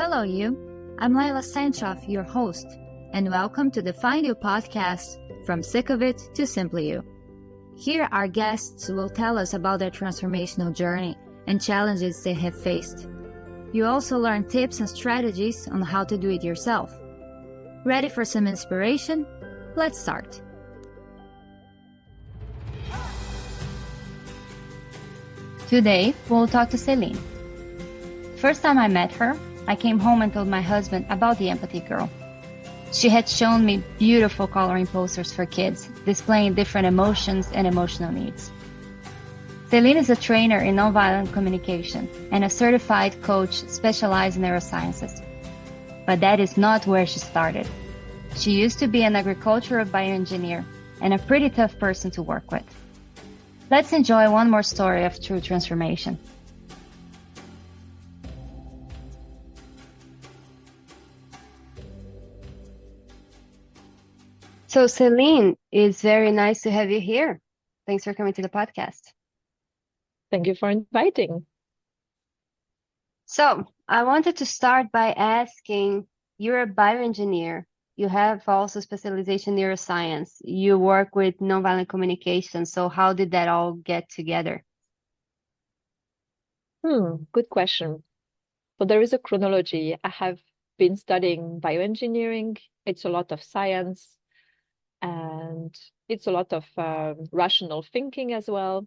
Hello, you. I'm Laila Stancioff, your host, and welcome to the Find You podcast, From Sick of It to Simply You. Here, our guests will tell us about their transformational journey and challenges they have faced. You also learn tips and strategies on how to do it yourself. Ready for some inspiration? Let's start. Today, we'll talk to Céline. First time I met her, I came home and told my husband about the Empathy Girl. She had shown me beautiful coloring posters for kids, displaying different emotions and emotional needs. Céline is a trainer in nonviolent communication and a certified coach specialized in neurosciences. But that is not where she started. She used to be an agricultural bioengineer and a pretty tough person to work with. Let's enjoy one more story of true transformation. So Céline, it's very nice to have you here. Thanks for coming to the podcast. Thank you for inviting. So I wanted to start by asking, you're a bioengineer. You have also specialization in neuroscience. You work with nonviolent communication. So how did that all get together? Good question. So there is a chronology. I have been studying bioengineering. It's a lot of science and it's a lot of rational thinking as well.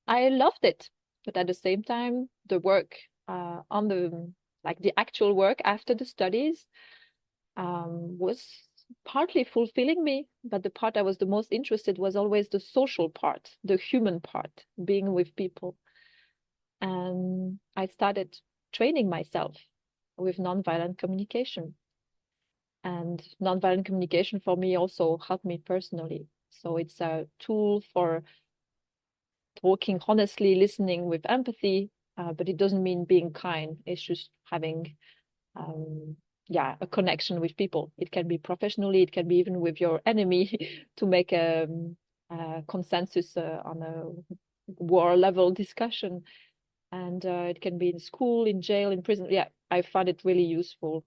I loved it, but at the same time, the work the actual work after the studies was partly fulfilling me, but the part I was the most interested was always the social part, the human part, being with people. And I started training myself with nonviolent communication. And nonviolent communication for me also helped me personally. So it's a tool for talking honestly, listening with empathy, but it doesn't mean being kind. It's just having a connection with people. It can be professionally, it can be even with your enemy to make a consensus on a war level discussion. And it can be in school, in jail, in prison. Yeah, I found it really useful.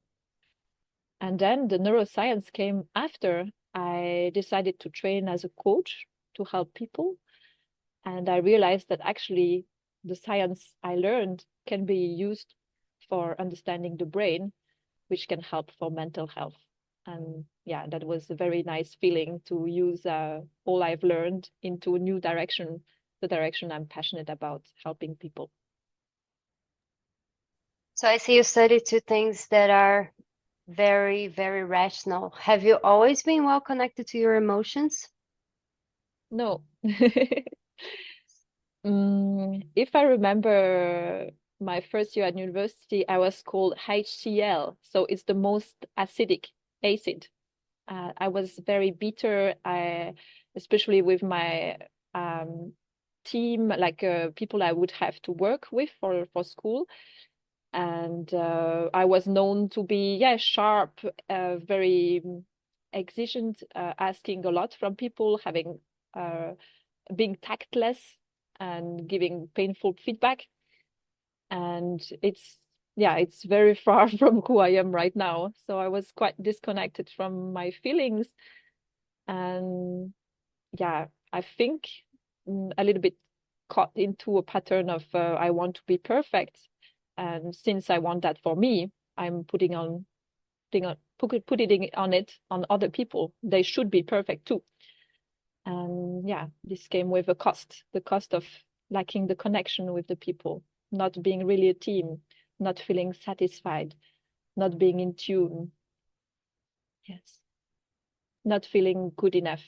And then the neuroscience came after. I decided to train as a coach to help people. And I realized that actually the science I learned can be used for understanding the brain, which can help for mental health. And yeah, that was a very nice feeling to use all I've learned into a new direction, the direction I'm passionate about, helping people. So I see you study two things that are very, very rational. Have you always been well connected to your emotions? No. If I remember my first year at university, I was called HCl. So it's the most acidic acid. I was very bitter, especially with my team, like people I would have to work with for school. And I was known to be, sharp, very exigent, asking a lot from people, having being tactless and giving painful feedback. And it's very far from who I am right now. So I was quite disconnected from my feelings. And I think a little bit caught into a pattern of I want to be perfect. And since I want that for me, I'm putting it on it on other people. They should be perfect too. And this came with a cost, the cost of lacking the connection with the people, not being really a team, not feeling satisfied, not being in tune. Yes. Not feeling good enough.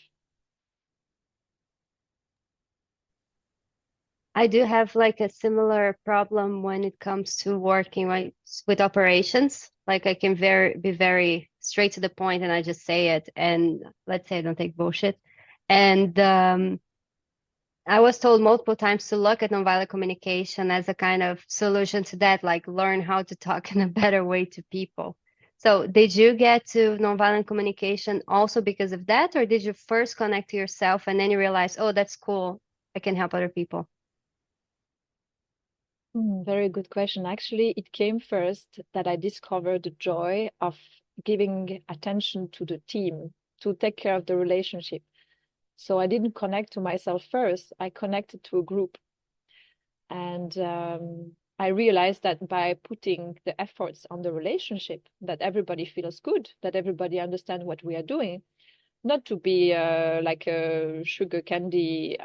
I do have like a similar problem when it comes to working with operations. Like I can be very straight to the point and I just say it. And let's say I don't take bullshit. And I was told multiple times to look at nonviolent communication as a kind of solution to that, like learn how to talk in a better way to people. So did you get to nonviolent communication also because of that? Or did you first connect to yourself and then you realize, oh, that's cool, I can help other people? Very good question. Actually, it came first that I discovered the joy of giving attention to the team to take care of the relationship. So I didn't connect to myself first. I connected to a group. And I realized that by putting the efforts on the relationship, that everybody feels good, that everybody understands what we are doing, not to be like a sugar candy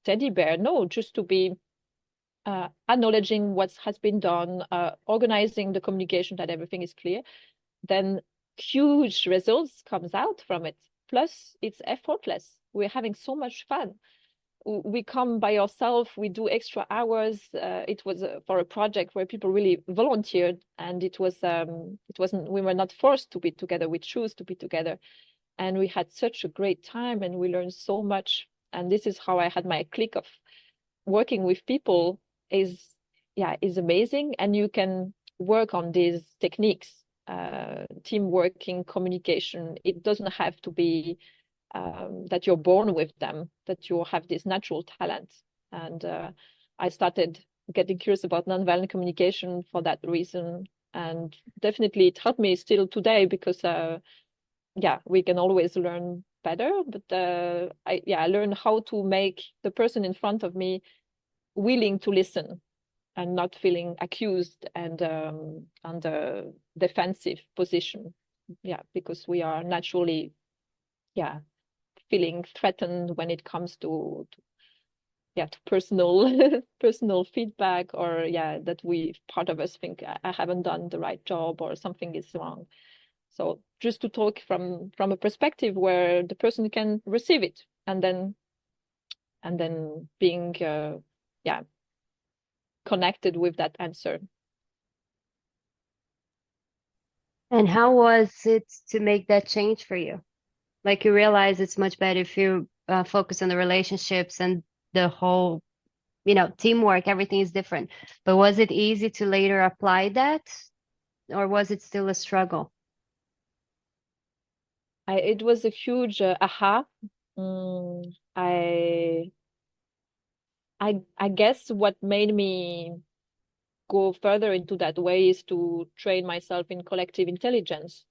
teddy bear, no, just to be acknowledging what has been done, organizing the communication that everything is clear, then huge results comes out from it. Plus, it's effortless. We're having so much fun. We come by ourselves, we do extra hours. It was for a project where people really volunteered, and it wasn't, we were not forced to be together, we chose to be together. And we had such a great time and we learned so much. And this is how I had my click of working with people is amazing. And you can work on these techniques, team working, communication. It doesn't have to be that you're born with them, that you have this natural talent. And I started getting curious about nonviolent communication for that reason. And definitely it helped me still today because, we can always learn better. But I learned how to make the person in front of me willing to listen and not feeling accused and on the defensive position. Yeah, because we are naturally, feeling threatened when it comes to personal personal feedback, or that part of us think I haven't done the right job or something is wrong. So just to talk from a perspective where the person can receive it, and then being connected with that answer. And how was it to make that change for you? Like you realize it's much better if you focus on the relationships and the whole, teamwork, everything is different. But was it easy to later apply that, or was it still a struggle? It was a huge aha. I guess what made me go further into that way is to train myself in collective intelligence,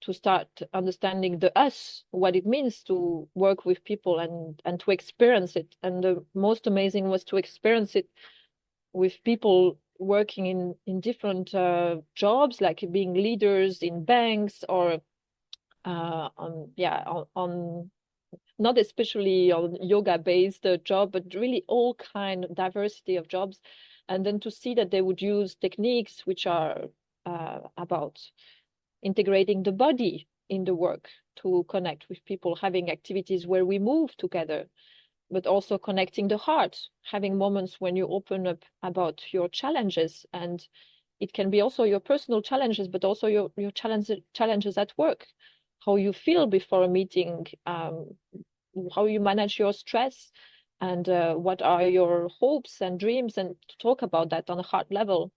to start understanding the us, what it means to work with people and to experience it. And the most amazing was to experience it with people working in different jobs, like being leaders in banks or on not especially on yoga based job, but really all kind of diversity of jobs. And then to see that they would use techniques which are about integrating the body in the work to connect with people, having activities where we move together, but also connecting the heart, having moments when you open up about your challenges. And it can be also your personal challenges, but also your challenges at work, how you feel before a meeting, how you manage your stress, and what are your hopes and dreams, and to talk about that on a heart level.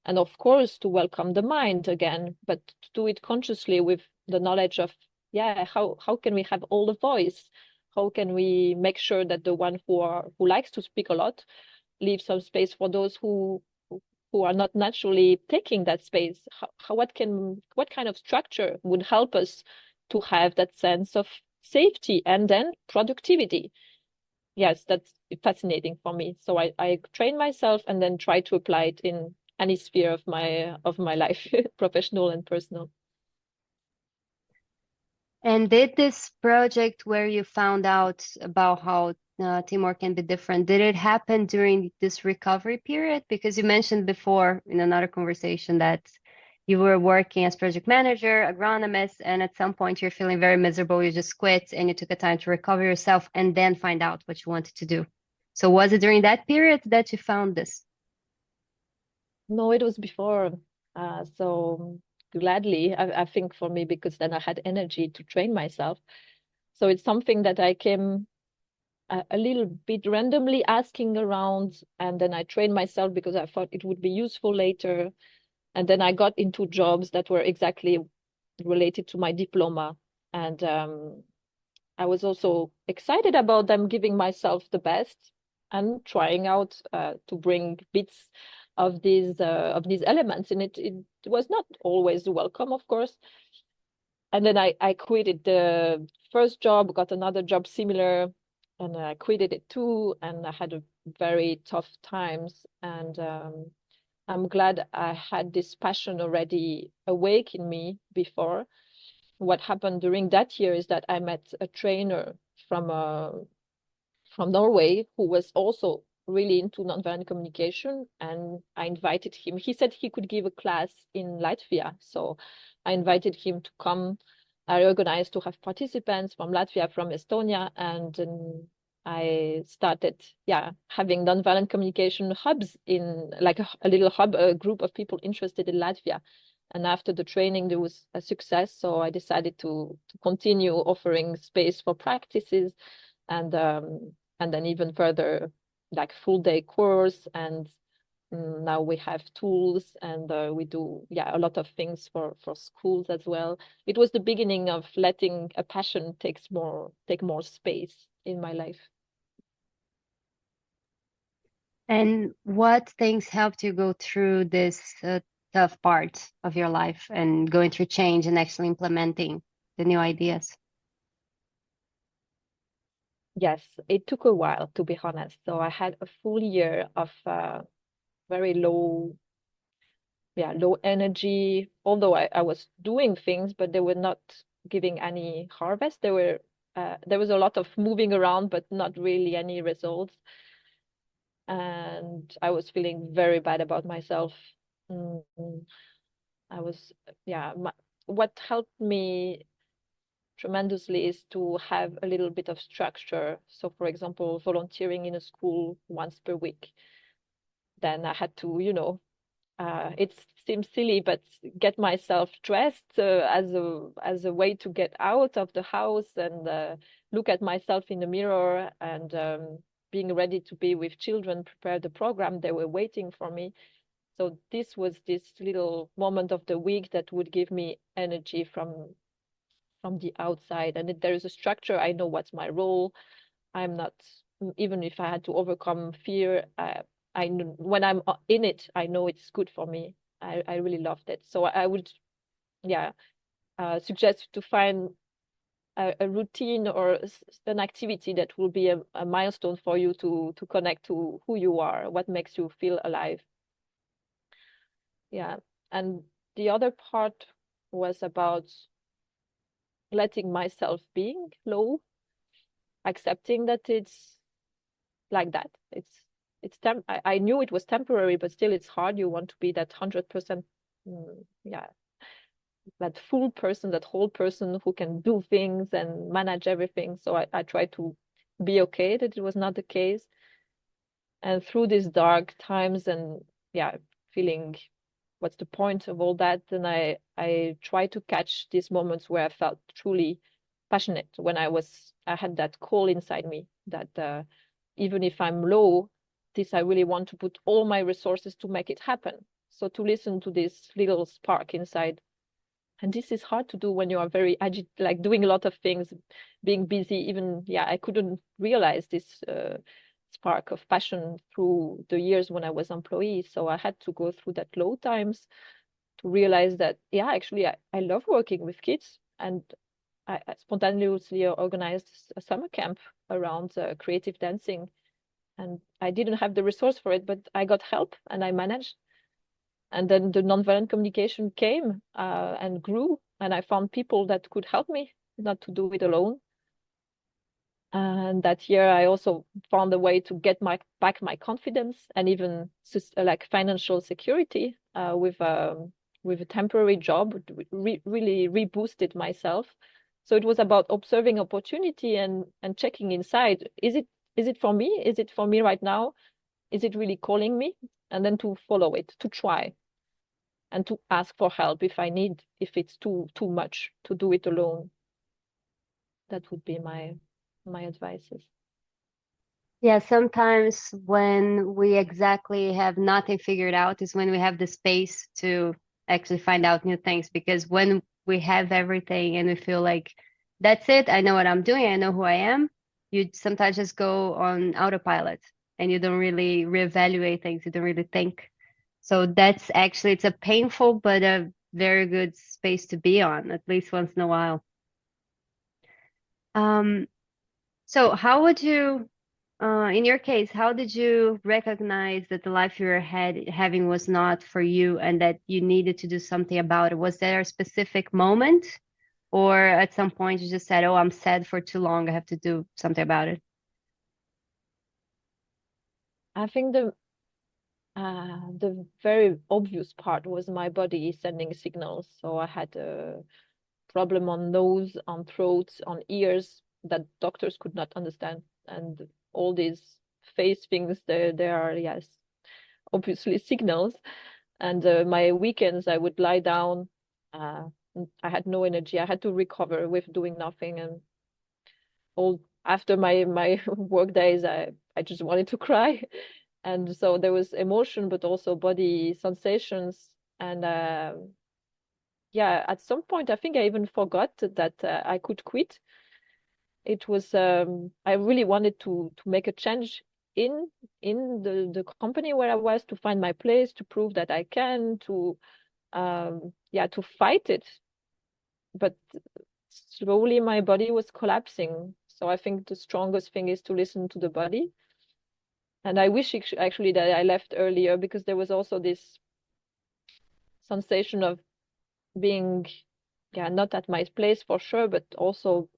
And of course, to welcome the mind again, but to do it consciously with the knowledge of, how can we have all the voice? How can we make sure that the one who likes to speak a lot leave some space for those who are not naturally taking that space? What kind of structure would help us to have that sense of safety and then productivity? Yes, that's fascinating for me. So I train myself and then try to apply it in any sphere of my life, professional and personal. And did this project where you found out about how teamwork can be different, did it happen during this recovery period? Because you mentioned before in another conversation that you were working as project manager, agronomist, and at some point you're feeling very miserable, you just quit and you took a time to recover yourself and then find out what you wanted to do. So was it during that period that you found this? No, it was before. So gladly, I think for me, because then I had energy to train myself. So it's something that I came a little bit randomly asking around, and then I trained myself because I thought it would be useful later. And then I got into jobs that were exactly related to my diploma. And I was also excited about them, giving myself the best. and trying out to bring bits of these elements in it. It was not always welcome, of course. And then I quitted the first job, got another job similar, and I quitted it too. And I had a very tough times. And I'm glad I had this passion already awake in me before. What happened during that year is that I met a trainer from Norway who was also really into nonviolent communication, and I invited him. He said he could give a class in Latvia, so I invited him to come. I organized to have participants from Latvia, from Estonia, and I started, having nonviolent communication hubs in like a little hub, a group of people interested in Latvia. And after the training, there was a success, so I decided to continue offering space for practices, and then even further, like full day course, and now we have tools, and we do a lot of things for schools as well. It was the beginning of letting a passion take more space in my life. And what things helped you go through this tough part of your life and going through change and actually implementing the new ideas? Yes, it took a while, to be honest. So I had a full year of very low energy, although I was doing things, but they were not giving any harvest. There was a lot of moving around, but not really any results. And I was feeling very bad about myself. Mm, I was, what helped me tremendously is to have a little bit of structure. So, for example, volunteering in a school once per week. Then I had to, it seems silly, but get myself dressed as a way to get out of the house and look at myself in the mirror, and being ready to be with children, prepare the program. They were waiting for me. So this was this little moment of the week that would give me energy from the outside. And if there is a structure, I know what's my role. I'm not, even if I had to overcome fear, I know when I'm in it, I know it's good for me. I really loved it. So I would, suggest to find a routine or an activity that will be a milestone for you to connect to who you are, what makes you feel alive. Yeah. And the other part was about letting myself being low, accepting that it's like that. I knew it was temporary, but still it's hard. You want to be that 100%, that full person, that whole person who can do things and manage everything. So I tried to be okay that it was not the case. And through these dark times and feeling what's the point of all that, then I try to catch these moments where I felt truly passionate, when I had that call inside me that even if I'm low, I really want to put all my resources to make it happen. So to listen to this little spark inside. And this is hard to do when you are very like doing a lot of things, being busy. Even, I couldn't realize this spark of passion through the years when I was employee. So I had to go through that low times to realize that, actually, I love working with kids. And I spontaneously organized a summer camp around creative dancing. And I didn't have the resource for it, but I got help and I managed. And then the nonviolent communication came and grew, and I found people that could help me not to do it alone. And that year, I also found a way to get back my confidence and even like financial security with a temporary job. Really reboosted myself. So it was about observing opportunity and checking inside. Is it for me? Is it for me right now? Is it really calling me? And then to follow it, to try, and to ask for help if it's too much to do it alone. That would be my advices. Yeah, sometimes when we exactly have nothing figured out is when we have the space to actually find out new things. Because when we have everything and we feel like that's it, I know what I'm doing, I know who I am, you sometimes just go on autopilot and you don't really reevaluate things. You don't really think. So that's actually, it's a painful but a very good space to be on, at least once in a while. Um, so how would you, in your case, how did you recognize that the life you were having was not for you and that you needed to do something about it? Was there a specific moment, or at some point you just said, "Oh, I'm sad for too long. I have to do something about it"? I think the very obvious part was my body sending signals. So I had a problem on nose, on throat, on ears that doctors could not understand, and all these face things. There are, yes, obviously signals. And my weekends, I would lie down. Uh, I had no energy. I had to recover with doing nothing, and all after my work days, I just wanted to cry. And so there was emotion, but also body sensations. And yeah, at some point, I think I even forgot that I could quit. It was I really wanted to make a change in the company where I was, to find my place, to prove that I can, to yeah, to fight it. But slowly my body was collapsing. So I think the strongest thing is to listen to the body. And I wish actually that I left earlier, because there was also this sensation of being, yeah, not at my place for sure, but also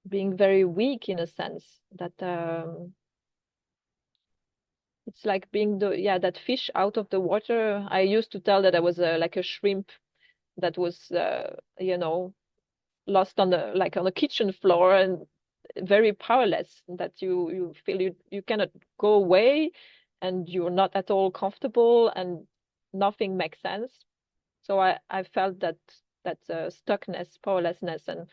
being very weak in a sense that it's like being that fish out of the water. I used to tell that I was like a shrimp that was you know, lost on the kitchen floor and very powerless, that you feel you cannot go away, and you're not at all comfortable, and nothing makes sense. So I felt that stuckness, powerlessness. And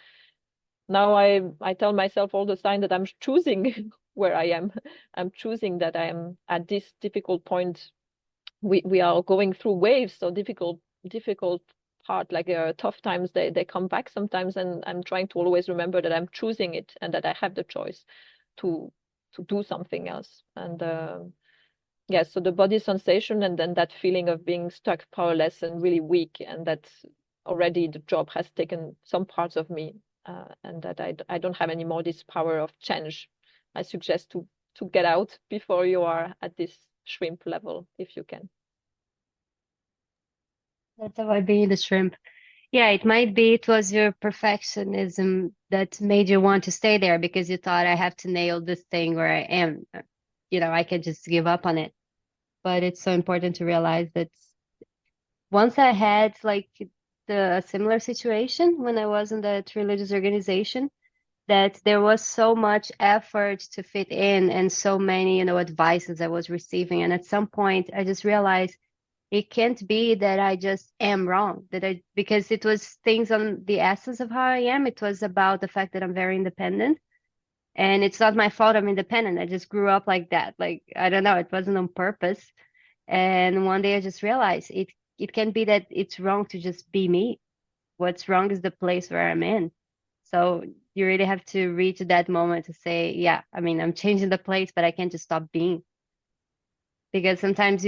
now I tell myself all the time that I'm choosing where I am. I'm choosing that I am at this difficult point. We are going through waves, so difficult part, like tough times, they come back sometimes, and I'm trying to always remember that I'm choosing it, and that I have the choice to do something else. And yeah, so the body sensation, and then that feeling of being stuck, powerless, and really weak, and that already the job has taken some parts of me, and that I don't have any more this power of change. I suggest to get out before you are at this shrimp level, if you can. That's about being the shrimp. Yeah, it might be it was your perfectionism that made you want to stay there because you thought I have to nail this thing where I am. You know, I can just give up on it. But it's so important to realize that once I had like a similar situation when I was in that religious organization, that there was so much effort to fit in and so many, you know, advices I was receiving. And at some point I just realized it can't be that I just am wrong, because it was things on the essence of how I am. It was about the fact that I'm very independent, and it's not my fault I'm independent. I just grew up like that. Like, I don't know, it wasn't on purpose. And one day I just realized it can be that it's wrong to just be me. What's wrong is the place where I'm in. So you really have to reach that moment to say, yeah, I mean, I'm changing the place, but I can't just stop being. Because sometimes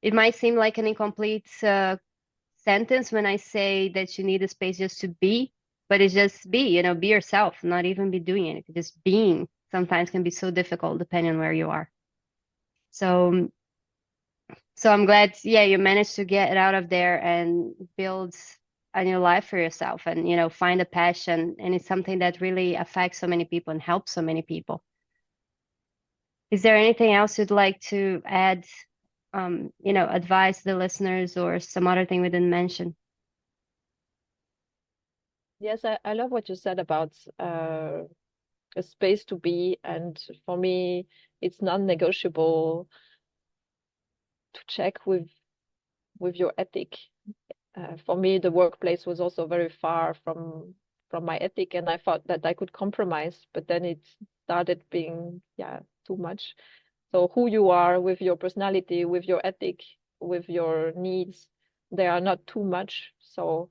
it might seem like an incomplete sentence when I say that you need a space just to be, but it's just be, you know, be yourself, not even be doing anything. Just being sometimes can be so difficult depending on where you are. So, so I'm glad, yeah, you managed to get out of there and build a new life for yourself and, you know, find a passion. And it's something that really affects so many people and helps so many people. Is there anything else you'd like to add, you know, advise the listeners or some other thing we didn't mention? Yes, I love what you said about a space to be. And for me, it's non-negotiable to check with your ethic. For me, the workplace was also very far from my ethic, and I thought that I could compromise, but then it started being, yeah, too much. So who you are with your personality, with your ethic, with your needs, they are not too much. So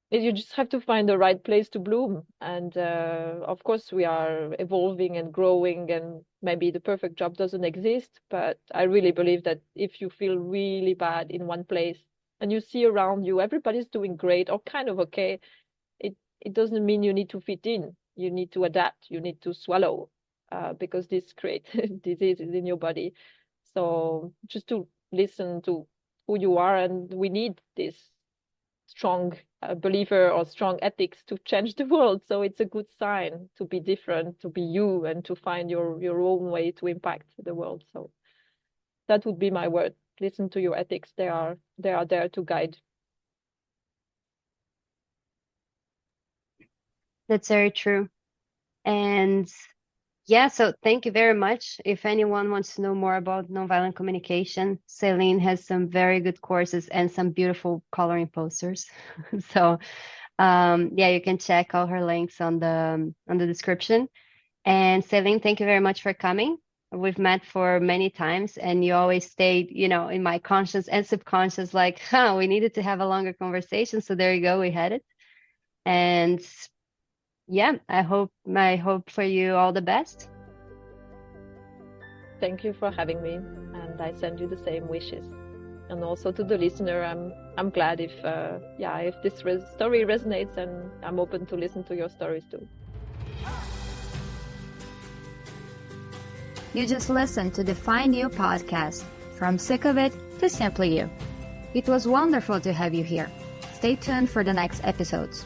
You just have to find the right place to bloom. And of course, we are evolving and growing, and maybe the perfect job doesn't exist. But I really believe that if you feel really bad in one place and you see around you everybody's doing great or kind of okay, it doesn't mean you need to fit in. You need to adapt. You need to swallow, because this creates diseases in your body. So just to listen to who you are, and we need this strong believer or strong ethics to change the world. So it's a good sign to be different, to be you, and to find your own way to impact the world. So that would be my word. Listen to your ethics. They are there to guide. That's very true. And yeah, so thank you very much. If anyone wants to know more about nonviolent communication, Céline has some very good courses and some beautiful coloring posters. So yeah, you can check all her links on the description. And Céline, thank you very much for coming. We've met for many times, and you always stayed, in my conscious and subconscious, like, we needed to have a longer conversation. So there you go, we had it. And yeah, I hope for you all the best. Thank you for having me, and I send you the same wishes. And also to the listener, I'm glad if this story resonates, and I'm open to listen to your stories too. You just listened to the Find You podcast, from Sick of It to Simply You. It was wonderful to have you here. Stay tuned for the next episodes.